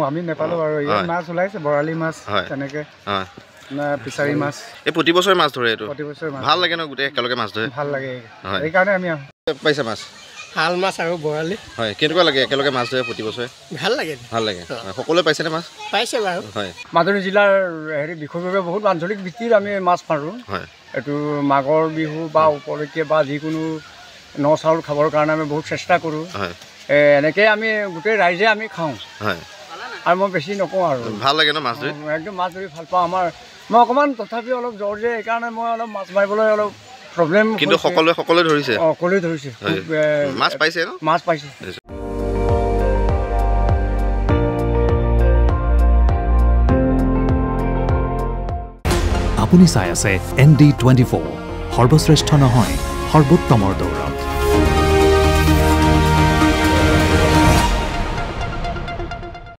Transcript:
আমি নেপালো আৰু ইয়াত মাছ ওলাইছে বৰালি মাছ তেনেকৈ ফিচাৰী মাছ এই প্ৰতি বছৰে মাছ ধৰে এইটো প্ৰতি বছৰে মাছ ভাল লাগে ন গোটেই একেলগে মাছ ধৰে ভাল লাগে সেইকাৰণে আমি পাইছে মাছ শাল মাছ আৰু বৰালি হয় কেনেকুৱা লাগে একেলগে মাছ ধৰে প্ৰতি বছৰে ভাল লাগে সকলোৱে পাইছেনে মাছ পাইছে বাৰু হয় মাজুলী জিলাৰ বিষয়ভাৱে বহুত আঞ্চলিক ভিত্তিত আমি মাছ মাৰোঁ হয় এইটো মাঘৰ বিহু বা উপলক্ষে বা যিকোনো ন চাউল খাবৰ কাৰণে আমি বহুত চেষ্টা কৰোঁ এনেকৈ আমি গোটেই ৰাইজে আমি খাওঁ হয় আৰু মই বেছি নকওঁ আৰু ভাল লাগে ন মাছ ধৰি একদম মাছ ধৰি ভাল পাওঁ আমাৰ মই অকণমান তথাপিও অলপ জ্বৰ যে সেইকাৰণে মই অলপ মাছ মাৰিবলৈ অলপ প্ৰব্লেম কিন্তু সকলোৱে ধৰিছে সকলোৱে ধৰিছে মাছ পাইছে ন মাছ পাইছে আপুনি চাই আছে ND24 সৰ্বশ্ৰেষ্ঠ নহয় সৰ্বোত্তমৰ দৌৰ